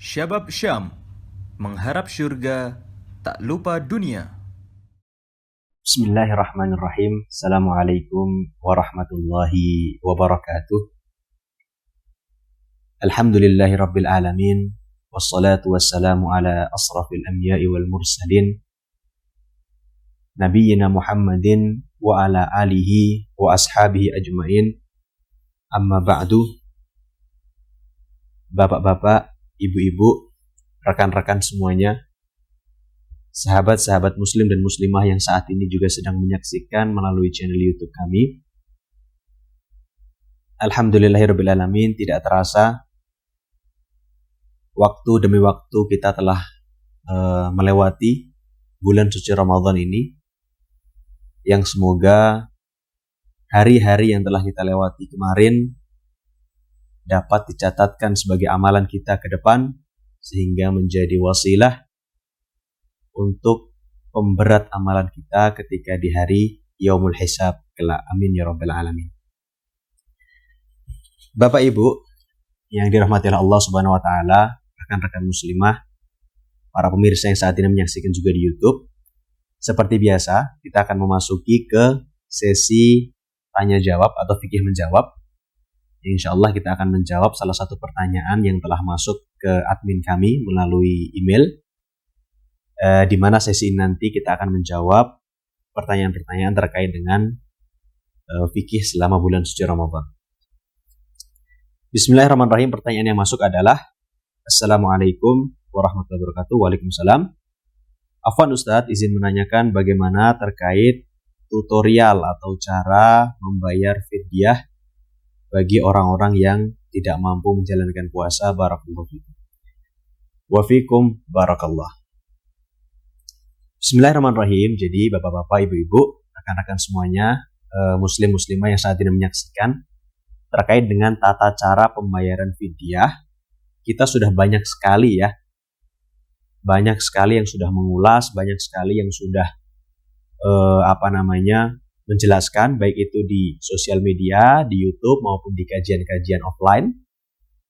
Syabab Syam mengharap syurga, tak lupa dunia. Bismillahirrahmanirrahim. Assalamualaikum warahmatullahi wabarakatuh. Alhamdulillahi rabbil alamin. Wassalatu wassalamu ala asrafil anbiya'i wal mursalin, Nabiyyina Muhammadin wa ala alihi wa ashabihi ajmain. Amma ba'du. Bapak-bapak, ibu-ibu, rekan-rekan semuanya, sahabat-sahabat muslim dan muslimah yang saat ini juga sedang menyaksikan melalui channel YouTube kami. Alhamdulillahirrabbilalamin, tidak terasa waktu demi waktu kita telah melewati bulan suci Ramadan ini, yang semoga hari-hari yang telah kita lewati kemarin dapat dicatatkan sebagai amalan kita ke depan, sehingga menjadi wasilah untuk pemberat amalan kita ketika di hari Yaumul Hisab kelak. Amin ya rabbal alamin. Bapak Ibu yang dirahmati Allah Subhanahu wa taala, rekan-rekan muslimah, para pemirsa yang saat ini menyaksikan juga di YouTube, seperti biasa kita akan memasuki ke sesi tanya jawab atau fikih menjawab. Insya Allah kita akan menjawab salah satu pertanyaan yang telah masuk ke admin kami melalui email, di mana sesi ini nanti kita akan menjawab pertanyaan-pertanyaan terkait dengan fikih selama bulan suci Ramadan. Bismillahirrahmanirrahim. Pertanyaan yang masuk adalah: Assalamualaikum warahmatullahi wabarakatuh. Waalaikumsalam. Afwan Ustadz, izin menanyakan bagaimana terkait tutorial atau cara membayar fidyah bagi orang-orang yang tidak mampu menjalankan puasa. Barakallahu fikum. Wa fikum barakallah. Bismillahirrahmanirrahim. Jadi bapak-bapak, ibu-ibu, rekan-rekan semuanya, muslim-muslimah yang saat ini menyaksikan, terkait dengan tata cara pembayaran fidyah, kita sudah banyak sekali ya. Banyak sekali yang sudah mengulas, banyak sekali yang sudah menjelaskan, baik itu di sosial media, di YouTube maupun di kajian-kajian offline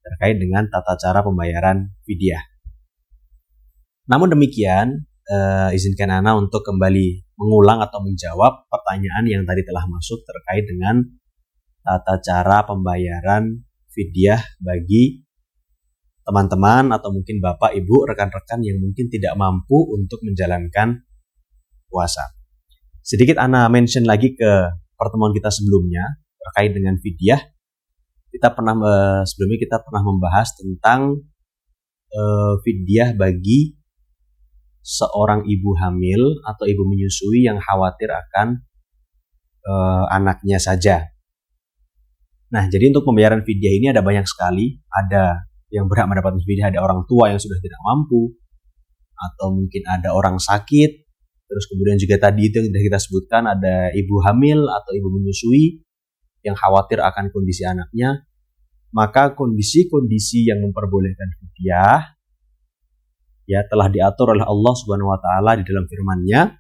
terkait dengan tata cara pembayaran fidyah. Namun demikian, izinkan Ana untuk kembali mengulang atau menjawab pertanyaan yang tadi telah masuk terkait dengan tata cara pembayaran fidyah bagi teman-teman atau mungkin bapak, ibu, rekan-rekan yang mungkin tidak mampu untuk menjalankan puasa. Sedikit Ana mention lagi ke pertemuan kita sebelumnya terkait dengan fidyah. Sebelumnya kita pernah membahas tentang fidyah bagi seorang ibu hamil atau ibu menyusui yang khawatir akan anaknya saja. Nah, jadi untuk pembayaran fidyah ini ada banyak sekali. Ada yang berhak mendapatkan fidyah, ada orang tua yang sudah tidak mampu, atau mungkin ada orang sakit. Terus kemudian juga tadi itu yang sudah kita sebutkan, ada ibu hamil atau ibu menyusui yang khawatir akan kondisi anaknya. Maka kondisi-kondisi yang memperbolehkan fidyah ya telah diatur oleh Allah Subhanahu wa taala di dalam firman-Nya,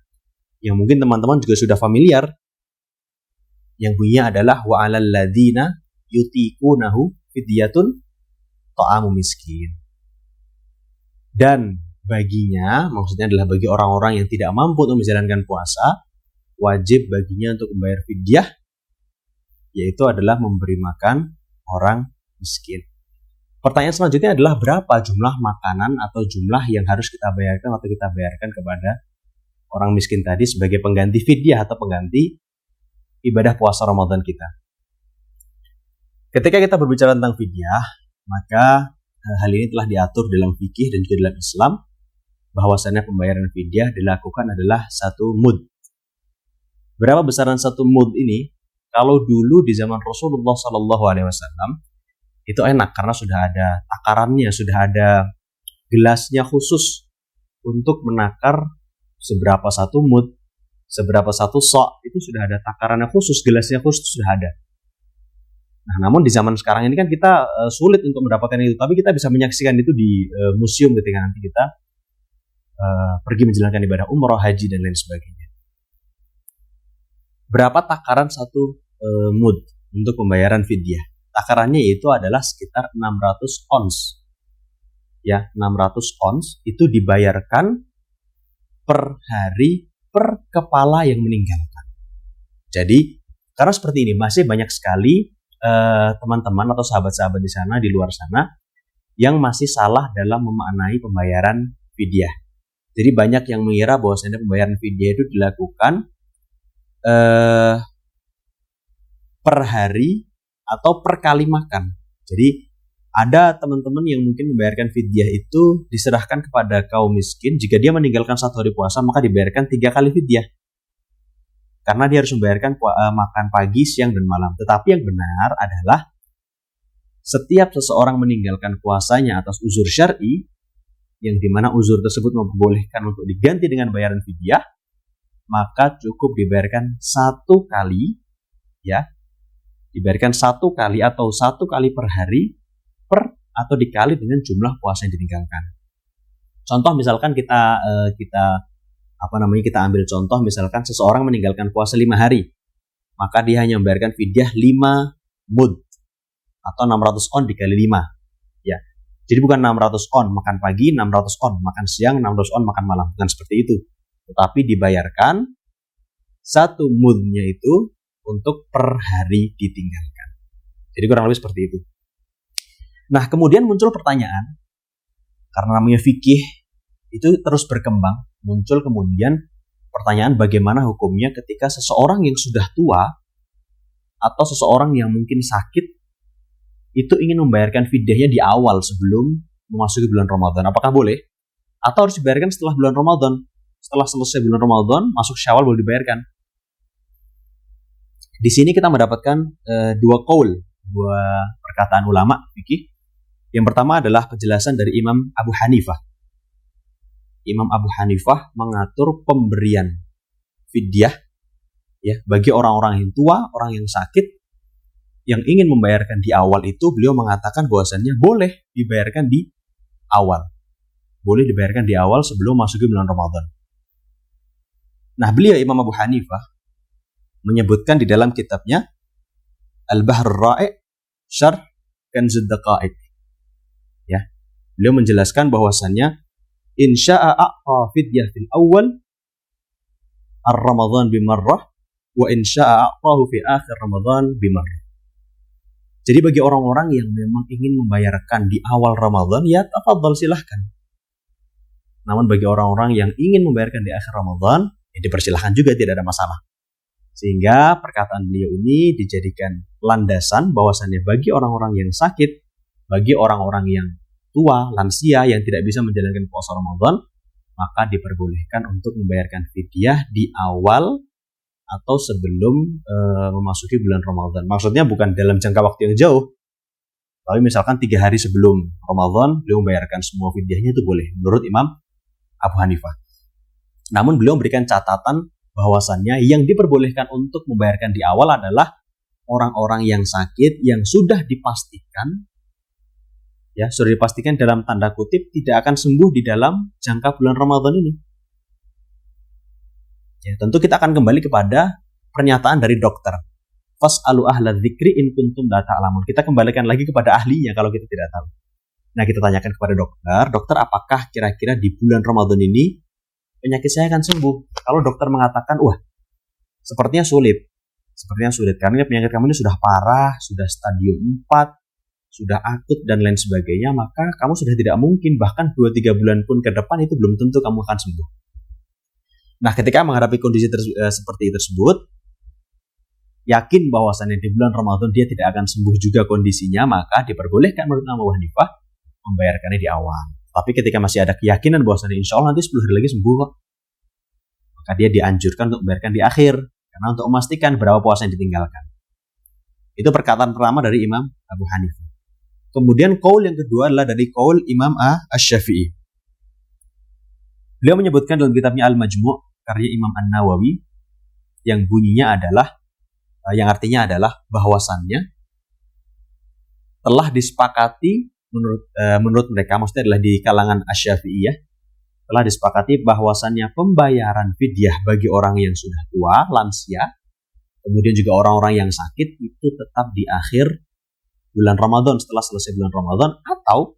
yang mungkin teman-teman juga sudah familiar. Yang bunyinya adalah wa 'alal ladzina yutiqunahu fidyatun ta'amu miskin. Dan baginya, maksudnya adalah bagi orang-orang yang tidak mampu untuk menjalankan puasa, wajib baginya untuk membayar fidyah, yaitu adalah memberi makan orang miskin. Pertanyaan selanjutnya adalah berapa jumlah makanan atau jumlah yang harus kita bayarkan atau kita bayarkan kepada orang miskin tadi sebagai pengganti fidyah atau pengganti ibadah puasa Ramadan kita. Ketika kita berbicara tentang fidyah, maka hal ini telah diatur dalam fikih dan juga dalam Islam, bahwasannya pembayaran fidyah dilakukan adalah satu mud. Berapa besaran satu mud ini? Kalau dulu di zaman Rasulullah SAW itu enak karena sudah ada takarannya, sudah ada gelasnya khusus untuk menakar seberapa satu mud, seberapa satu sok, itu sudah ada takarannya khusus, gelasnya khusus sudah ada. Nah, namun di zaman sekarang ini kan kita sulit untuk mendapatkan itu, tapi kita bisa menyaksikan itu di museum ketika nanti kita pergi menjalankan ibadah umroh, haji, dan lain sebagainya. Berapa takaran satu mud untuk pembayaran fidyah? Takarannya itu adalah sekitar 600 ons. ya 600 ons itu dibayarkan per hari per kepala yang meninggalkan. Jadi karena seperti ini masih banyak sekali teman-teman atau sahabat-sahabat di sana, di luar sana yang masih salah dalam memaknai pembayaran fidyah. Jadi banyak yang mengira bahwasanya pembayaran fidyah itu dilakukan per hari atau per kali makan. Jadi ada teman-teman yang mungkin membayarkan fidyah itu diserahkan kepada kaum miskin. Jika dia meninggalkan 1 hari puasa, maka dibayarkan 3 kali fidyah. Karena dia harus membayarkan makan pagi, siang, dan malam. Tetapi yang benar adalah setiap seseorang meninggalkan puasanya atas uzur syar'i, yang dimana uzur tersebut membolehkan untuk diganti dengan bayaran fidyah, maka cukup dibayarkan 1 kali, ya, dibayarkan 1 kali atau 1 kali per hari, atau dikali dengan jumlah puasa yang ditinggalkan. Contoh misalkan kita ambil contoh misalkan seseorang meninggalkan puasa 5 hari, maka dia hanya membayarkan fidyah 5 mud atau 600 on dikali 5, ya. Jadi bukan 600 on makan pagi, 600 on makan siang, 600 on makan malam, bukan seperti itu. Tetapi dibayarkan 1 mudnya itu untuk per hari ditinggalkan. Jadi kurang lebih seperti itu. Nah, kemudian muncul pertanyaan, karena namanya fikih itu terus berkembang, muncul kemudian pertanyaan bagaimana hukumnya ketika seseorang yang sudah tua atau seseorang yang mungkin sakit itu ingin membayarkan fidyahnya di awal sebelum memasuki bulan Ramadan. Apakah boleh? Atau harus dibayarkan setelah bulan Ramadan? Setelah selesai bulan Ramadan, masuk Syawal baru dibayarkan. Di sini kita mendapatkan dua perkataan ulama fikih. Yang pertama adalah penjelasan dari Imam Abu Hanifah. Imam Abu Hanifah mengatur pemberian fidyah, ya, bagi orang-orang yang tua, orang yang sakit, yang ingin membayarkan di awal itu, beliau mengatakan bahwasannya boleh dibayarkan di awal. Boleh dibayarkan di awal sebelum masuki bulan Ramadan. Nah, beliau Imam Abu Hanifah menyebutkan di dalam kitabnya Al-Bahrul Ra'i' Syarh Kanzud Daqa'iq. Ya, beliau menjelaskan bahwasannya insya'a a'ta fidyah fil awal ar-Ramadan bimarrah wa insya'a a'tahu fi akhir Ramadan bimarrah. Jadi bagi orang-orang yang memang ingin membayarkan di awal Ramadan, ya tafadhal silahkan. Namun bagi orang-orang yang ingin membayarkan di akhir Ramadan, ya dipersilahkan juga, tidak ada masalah. Sehingga perkataan beliau ini dijadikan landasan bahwasannya bagi orang-orang yang sakit, bagi orang-orang yang tua, lansia yang tidak bisa menjalankan puasa Ramadan, maka diperbolehkan untuk membayarkan fidyah di awal atau sebelum memasuki bulan Ramadan. Maksudnya bukan dalam jangka waktu yang jauh, tapi misalkan 3 hari sebelum Ramadan beliau membayarkan semua fidyahnya, itu boleh menurut Imam Abu Hanifah. Namun beliau memberikan catatan bahwasannya yang diperbolehkan untuk membayarkan di awal adalah orang-orang yang sakit yang sudah dipastikan, ya, sudah dipastikan dalam tanda kutip tidak akan sembuh di dalam jangka bulan Ramadan ini. Ya, tentu kita akan kembali kepada pernyataan dari dokter. Fas'alu ahla dzikri in kuntum la ta'lamun. Kita kembalikan lagi kepada ahlinya kalau kita tidak tahu. Nah, kita tanyakan kepada dokter, dokter apakah kira-kira di bulan Ramadan ini penyakit saya akan sembuh? Kalau dokter mengatakan, wah, sepertinya sulit karena penyakit kamu ini sudah parah, sudah stadium 4, sudah akut dan lain sebagainya, maka kamu sudah tidak mungkin, bahkan 2-3 bulan pun ke depan itu belum tentu kamu akan sembuh. Nah, ketika menghadapi kondisi seperti tersebut, yakin bahwasannya di bulan Ramadan dia tidak akan sembuh juga kondisinya, maka diperbolehkan menurut Imam Abu Hanifah membayarkannya di awal. Tapi ketika masih ada keyakinan bahwasannya insya Allah nanti 10 hari lagi sembuh kok, maka dia dianjurkan untuk membayarkan di akhir, karena untuk memastikan berapa puasa yang ditinggalkan. Itu perkataan pertama dari Imam Abu Hanifah. Kemudian qaul yang kedua adalah dari qaul Imam Asy-Syafi'i. Beliau menyebutkan dalam kitabnya Al-Majmu' karya Imam An-Nawawi, yang bunyinya adalah, yang artinya adalah bahwasannya telah disepakati menurut mereka, maksudnya adalah di kalangan Asy-Syafi'iyah, telah disepakati bahwasannya pembayaran fidyah bagi orang yang sudah tua, lansia, kemudian juga orang-orang yang sakit itu tetap di akhir bulan Ramadan, setelah selesai bulan Ramadan, atau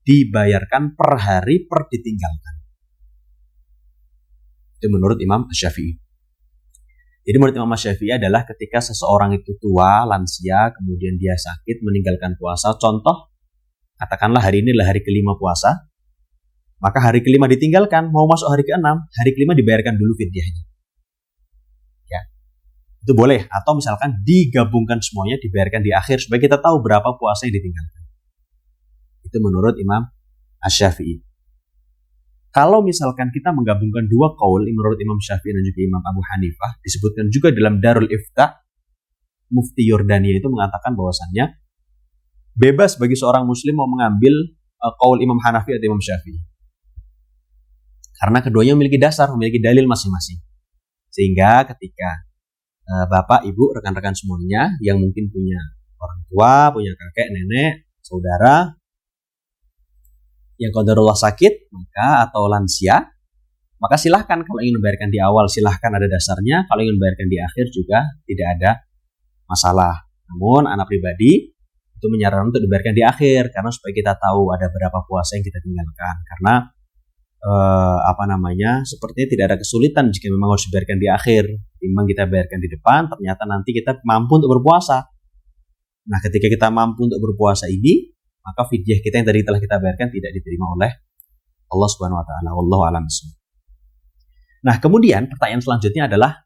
dibayarkan per hari per ditinggalkan. Itu menurut Imam Syafi'i. Jadi menurut Imam Syafi'i adalah ketika seseorang itu tua, lansia, kemudian dia sakit, meninggalkan puasa. Contoh, katakanlah hari ini adalah hari kelima puasa, maka hari kelima ditinggalkan, mau masuk hari keenam, hari kelima dibayarkan dulu fidyahnya. Ya, itu boleh. Atau misalkan digabungkan semuanya, dibayarkan di akhir, supaya kita tahu berapa puasa yang ditinggalkan. Itu menurut Imam Syafi'i. Kalau misalkan kita menggabungkan dua qaul, menurut Imam Syafi'i dan juga Imam Abu Hanifah, disebutkan juga dalam Darul Ifta, Mufti Yordania itu mengatakan bahwasannya bebas bagi seorang muslim mau mengambil qaul Imam Hanafi atau Imam Syafi'i. Karena keduanya memiliki dasar, memiliki dalil masing-masing. Sehingga ketika bapak, ibu, rekan-rekan semuanya yang mungkin punya orang tua, punya kakek, nenek, saudara, yang qadarullah sakit, maka atau lansia, maka silahkan kalau ingin membayarkan di awal, silahkan ada dasarnya. Kalau ingin membayarkan di akhir juga tidak ada masalah. Namun anak pribadi itu menyarankan untuk dibayarkan di akhir, karena supaya kita tahu ada berapa puasa yang kita tinggalkan. Karena sepertinya tidak ada kesulitan jika memang harus dibayarkan di akhir. Memang kita bayarkan di depan, ternyata nanti kita mampu untuk berpuasa. Nah, ketika kita mampu untuk berpuasa ini, maka fidyah kita yang tadi telah kita bayarkan tidak diterima oleh Allah Subhanahu wa taala. Wallahu a'lam bishawab. Nah, kemudian pertanyaan selanjutnya adalah,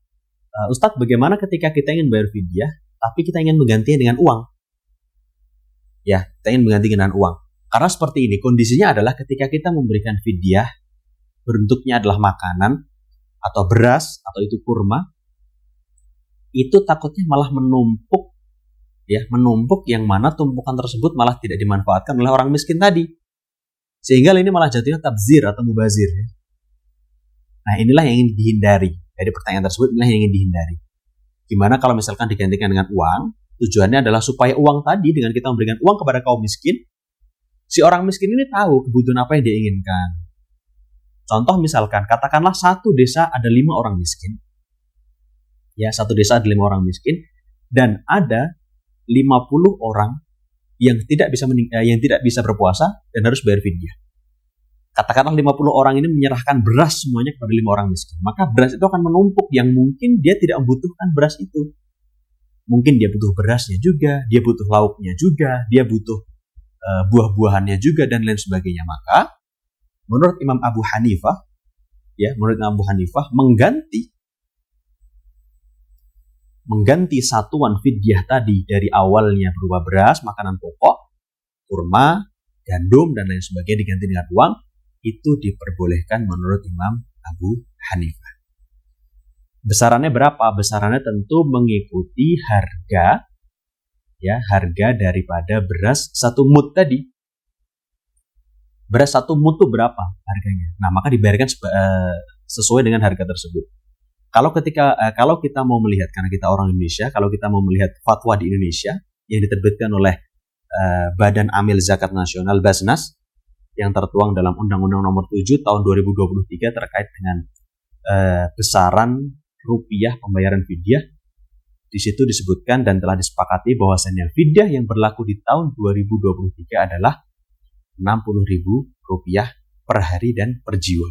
Ustadz, bagaimana ketika kita ingin bayar fidyah tapi kita ingin menggantinya dengan uang? Ya, kita ingin mengganti dengan uang. Karena seperti ini, kondisinya adalah ketika kita memberikan fidyah, bentuknya adalah makanan atau beras atau itu kurma, itu takutnya malah menumpuk, yang mana tumpukan tersebut malah tidak dimanfaatkan oleh orang miskin tadi. Sehingga ini malah jatuhnya tabzir atau mubazir. Ya. Nah, inilah yang ingin dihindari. Dari pertanyaan tersebut, inilah yang ingin dihindari. Gimana kalau misalkan digantikan dengan uang? Tujuannya adalah supaya uang tadi, dengan kita memberikan uang kepada kaum miskin, si orang miskin ini tahu kebutuhan apa yang dia inginkan. Contoh misalkan, katakanlah satu desa ada 5 orang miskin. Ya, satu desa ada 5 orang miskin, dan ada 50 orang yang tidak bisa berpuasa dan harus bayar fidyah. Katakanlah 50 orang ini menyerahkan beras semuanya kepada 5 orang miskin. Maka beras itu akan menumpuk yang mungkin dia tidak membutuhkan beras itu. Mungkin dia butuh berasnya juga, dia butuh lauknya juga, dia butuh buah-buahannya juga, dan lain sebagainya. Maka menurut Imam Abu Hanifah, mengganti satuan fidyah tadi dari awalnya berupa beras, makanan pokok, kurma, gandum, dan lain sebagainya diganti dengan uang, itu diperbolehkan menurut Imam Abu Hanifah. Besarannya berapa? Besarannya tentu mengikuti harga daripada beras 1 mud tadi. Beras 1 mud itu berapa harganya? Nah, maka dibayarkan sesuai dengan harga tersebut. Kalau kita mau melihat, karena kita orang Indonesia, kalau kita mau melihat fatwa di Indonesia yang diterbitkan oleh Badan Amil Zakat Nasional Basnas yang tertuang dalam Undang-Undang Nomor 7 Tahun 2023 terkait dengan besaran rupiah pembayaran fidyah, di situ disebutkan dan telah disepakati bahwasannya fidyah yang berlaku di tahun 2023 adalah Rp60.000 per hari dan per jiwa.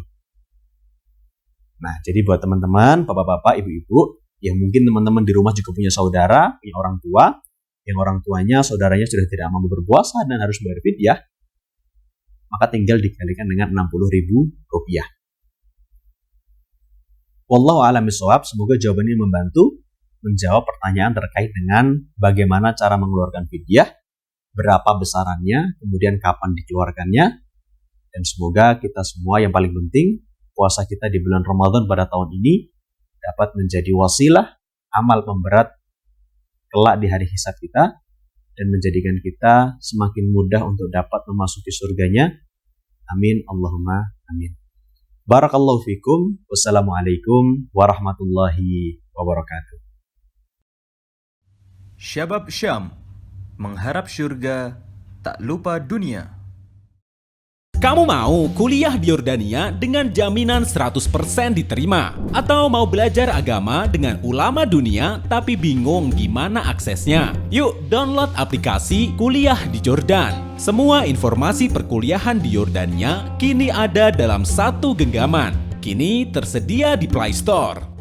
Nah, jadi buat teman-teman, bapak-bapak, ibu-ibu, yang mungkin teman-teman di rumah juga punya saudara, punya orang tua, yang orang tuanya, saudaranya sudah tidak mampu berpuasa dan harus bayar fidyah, maka tinggal dikalikan dengan Rp60.000. Wallahu a'lam bishawab. Semoga jawaban ini membantu menjawab pertanyaan terkait dengan bagaimana cara mengeluarkan fidyah, berapa besarannya, kemudian kapan dikeluarkannya, dan semoga kita semua, yang paling penting, puasa kita di bulan Ramadan pada tahun ini dapat menjadi wasilah amal pemberat kelak di hari hisab kita, dan menjadikan kita semakin mudah untuk dapat memasuki surganya. Amin, Allahumma amin. Barakallahu fikum. Wassalamualaikum warahmatullahi wabarakatuh. Syabab Syam, mengharap syurga, tak lupa dunia. Kamu mau kuliah di Yordania dengan jaminan 100% diterima? Atau mau belajar agama dengan ulama dunia tapi bingung gimana aksesnya? Yuk download aplikasi Kuliah di Jordan. Semua informasi perkuliahan di Yordania kini ada dalam satu genggaman. Kini tersedia di Play Store.